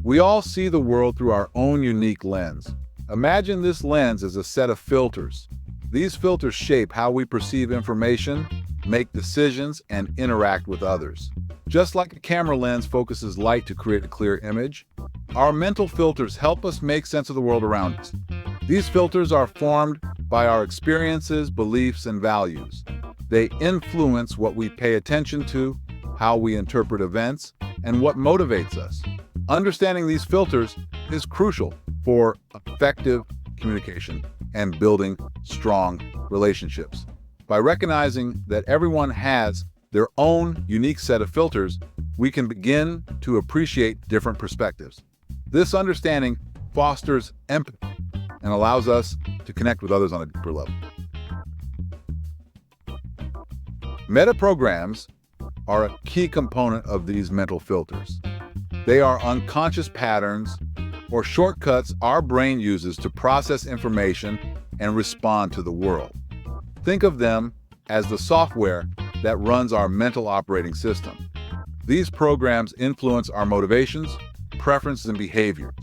We all see the world through our own unique lens. Imagine this lens as a set of filters. These filters shape how we perceive information, make decisions, and interact with others. Just like a camera lens focuses light to create a clear image, our mental filters help us make sense of the world around us. These filters are formed by our experiences, beliefs, and values. They influence what we pay attention to, how we interpret events, and what motivates us. Understanding these filters is crucial for effective communication and building strong relationships. By recognizing that everyone has their own unique set of filters, we can begin to appreciate different perspectives. This understanding fosters empathy and allows us to connect with others on a deeper level. Metaprograms are a key component of these mental filters. They are unconscious patterns or shortcuts our brain uses to process information and respond to the world. Think of them as the software that runs our mental operating system. These programs influence our motivations, preferences, and behaviors.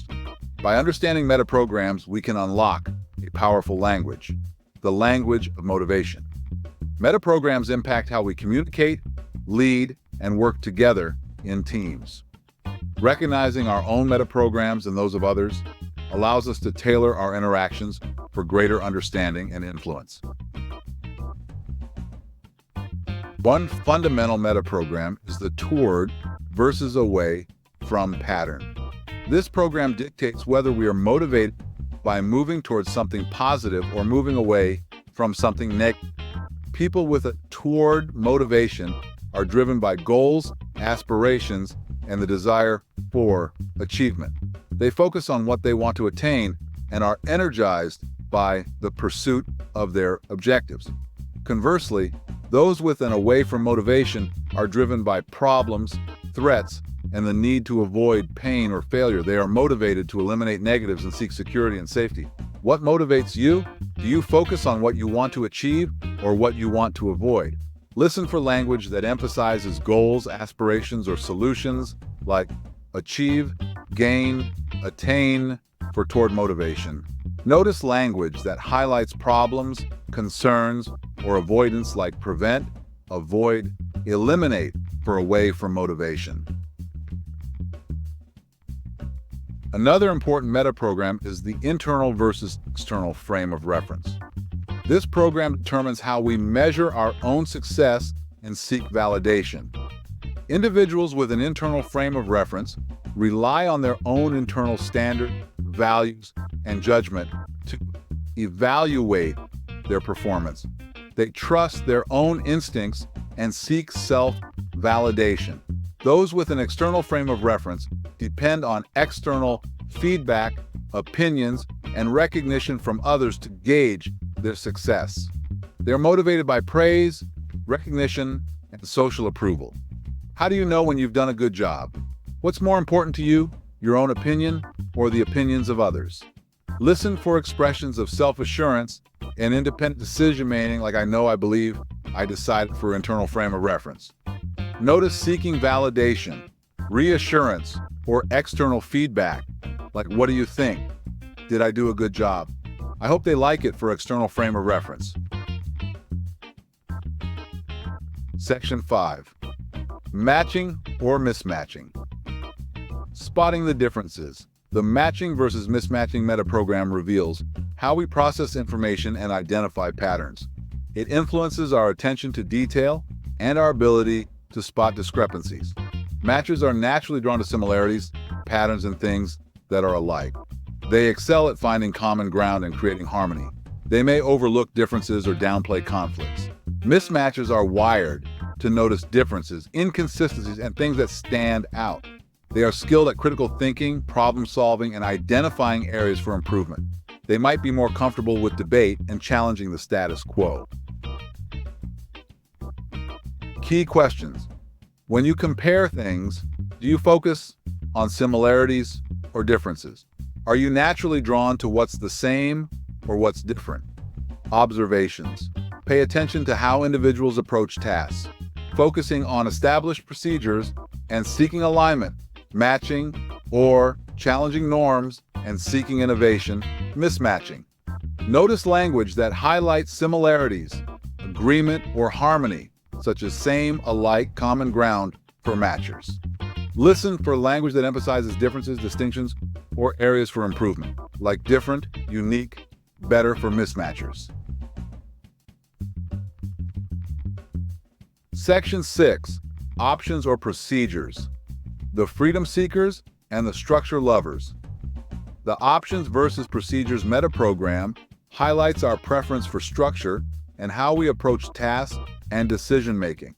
By understanding metaprograms, we can unlock a powerful language, the language of motivation. Metaprograms impact how we communicate, lead, and work together in teams. Recognizing our own metaprograms and those of others allows us to tailor our interactions for greater understanding and influence. One fundamental metaprogram is the toward versus away from pattern. This program dictates whether we are motivated by moving towards something positive or moving away from something negative. People with a toward motivation are driven by goals, aspirations, and the desire for achievement. They focus on what they want to attain and are energized by the pursuit of their objectives. Conversely, those with an away from motivation are driven by problems, threats, and the need to avoid pain or failure. They are motivated to eliminate negatives and seek security and safety. What motivates you? Do you focus on what you want to achieve or what you want to avoid? Listen for language that emphasizes goals, aspirations, or solutions like achieve, gain, attain for toward motivation. Notice language that highlights problems, concerns, or avoidance like prevent, avoid, eliminate for away from motivation. Another important metaprogram is the internal versus external frame of reference. This program determines how we measure our own success and seek validation. Individuals with an internal frame of reference rely on their own internal standard, values, and judgment to evaluate their performance. They trust their own instincts and seek self-validation. Those with an external frame of reference depend on external feedback, opinions, and recognition from others to gauge their success. They're motivated by praise, recognition, and social approval. How do you know when you've done a good job? What's more important to you, your own opinion or the opinions of others? Listen for expressions of self-assurance and independent decision-making like I know, I believe, I decided for internal frame of reference. Notice seeking validation, reassurance, or external feedback like what do you think? Did I do a good job? I hope they like it for external frame of reference. Section 5. Matching or mismatching. Spotting the differences. The matching versus mismatching metaprogram reveals how we process information and identify patterns. It influences our attention to detail and our ability to spot discrepancies. Matchers are naturally drawn to similarities, patterns, and things that are alike. They excel at finding common ground and creating harmony. They may overlook differences or downplay conflicts. Mismatchers are wired to notice differences, inconsistencies, and things that stand out. They are skilled at critical thinking, problem solving, and identifying areas for improvement. They might be more comfortable with debate and challenging the status quo. Key questions. When you compare things, do you focus on similarities or differences? Are you naturally drawn to what's the same or what's different? Observations. Pay attention to how individuals approach tasks, focusing on established procedures and seeking alignment, matching, or challenging norms, and seeking innovation, mismatching. Notice language that highlights similarities, agreement, or harmony, such as same, alike, common ground for matchers. Listen for language that emphasizes differences, distinctions, or areas for improvement, like different, unique, better for mismatchers. Section 6. Options or procedures. The freedom seekers and the structure lovers. The options versus procedures metaprogram highlights our preference for structure and how we approach tasks and decision-making.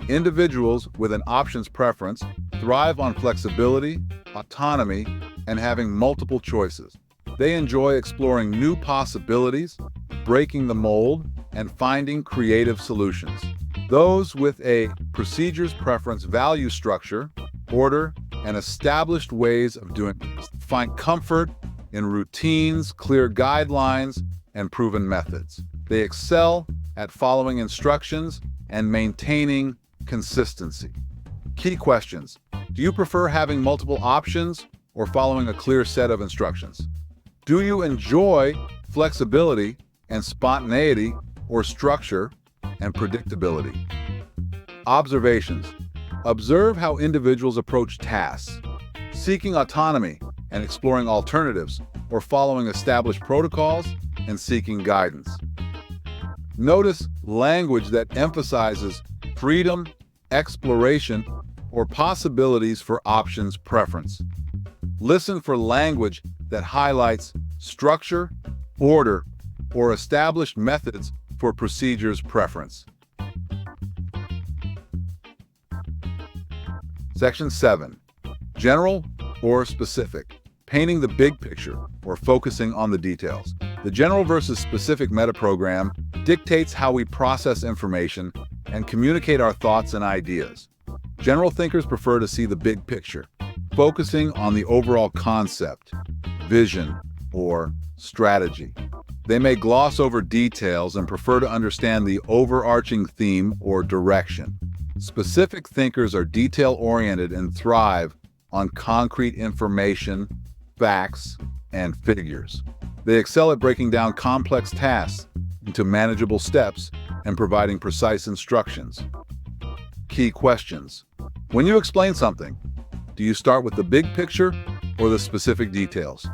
Individuals with an options preference thrive on flexibility, autonomy, and having multiple choices. They enjoy exploring new possibilities, breaking the mold, and finding creative solutions. Those with a procedures preference value structure, order, and established ways of doing things. Find comfort in routines, clear guidelines, and proven methods. They excel at following instructions and maintaining consistency. Key questions. Do you prefer having multiple options or following a clear set of instructions? Do you enjoy flexibility and spontaneity or structure and predictability? Observations. Observe how individuals approach tasks, seeking autonomy and exploring alternatives, or following established protocols and seeking guidance. Notice language that emphasizes freedom, exploration, or possibilities for options preference. Listen for language that highlights structure, order, or established methods for procedures preference. Section 7. General or specific. Painting the big picture or focusing on the details. The general versus specific metaprogram dictates how we process information and communicate our thoughts and ideas. General thinkers prefer to see the big picture, focusing on the overall concept, vision, or strategy. They may gloss over details and prefer to understand the overarching theme or direction. Specific thinkers are detail-oriented and thrive on concrete information, facts, and figures. They excel at breaking down complex tasks into manageable steps and providing precise instructions. Key questions. When you explain something, do you start with the big picture or the specific details?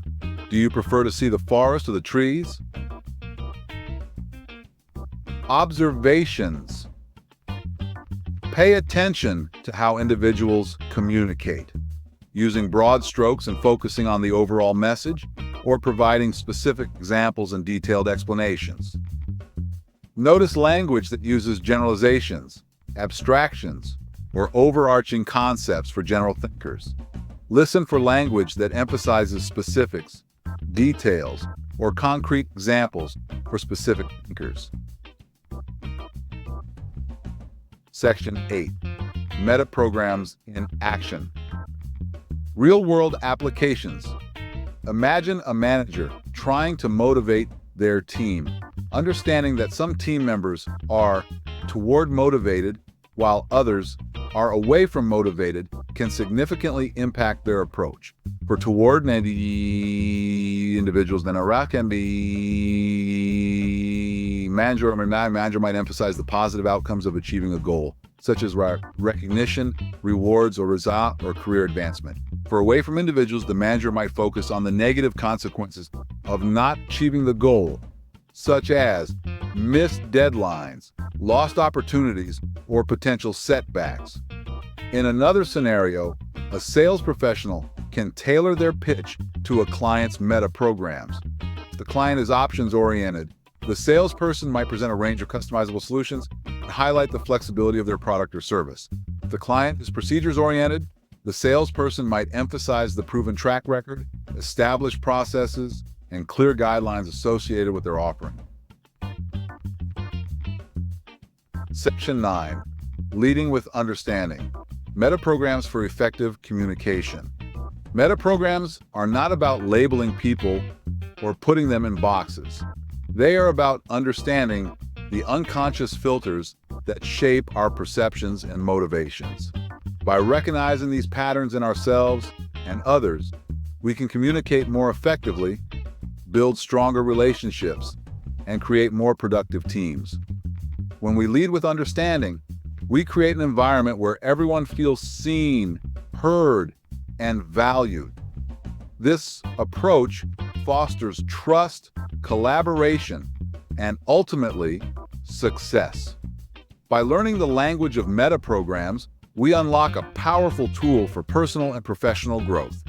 Do you prefer to see the forest or the trees? Observations. Pay attention to how individuals communicate, using broad strokes and focusing on the overall message, or providing specific examples and detailed explanations. Notice language that uses generalizations, abstractions, or overarching concepts for general thinkers. Listen for language that emphasizes specifics, details, or concrete examples for specific thinkers. Section 8. Metaprograms in action. Real-world applications. Imagine a manager trying to motivate their team, understanding that some team members are toward motivated while others are away from motivated can significantly impact their approach. For toward individuals, then a can be manager might emphasize the positive outcomes of achieving a goal, such as recognition, rewards, or result or career advancement. For away from individuals, the manager might focus on the negative consequences of not achieving the goal, such as missed deadlines, lost opportunities, or potential setbacks. In another scenario, a sales professional can tailor their pitch to a client's metaprograms. If the client is options-oriented, the salesperson might present a range of customizable solutions and highlight the flexibility of their product or service. If the client is procedures-oriented, the salesperson might emphasize the proven track record, established processes, and clear guidelines associated with their offering. Section 9. Leading with Understanding. Metaprograms for effective communication. Metaprograms are not about labeling people or putting them in boxes. They are about understanding the unconscious filters that shape our perceptions and motivations. By recognizing these patterns in ourselves and others, We can communicate more effectively, build stronger relationships, and create more productive teams. When we lead with understanding, we create an environment where everyone feels seen, heard, and valued. This approach fosters trust, collaboration, and ultimately, success. By learning the language of metaprograms, we unlock a powerful tool for personal and professional growth.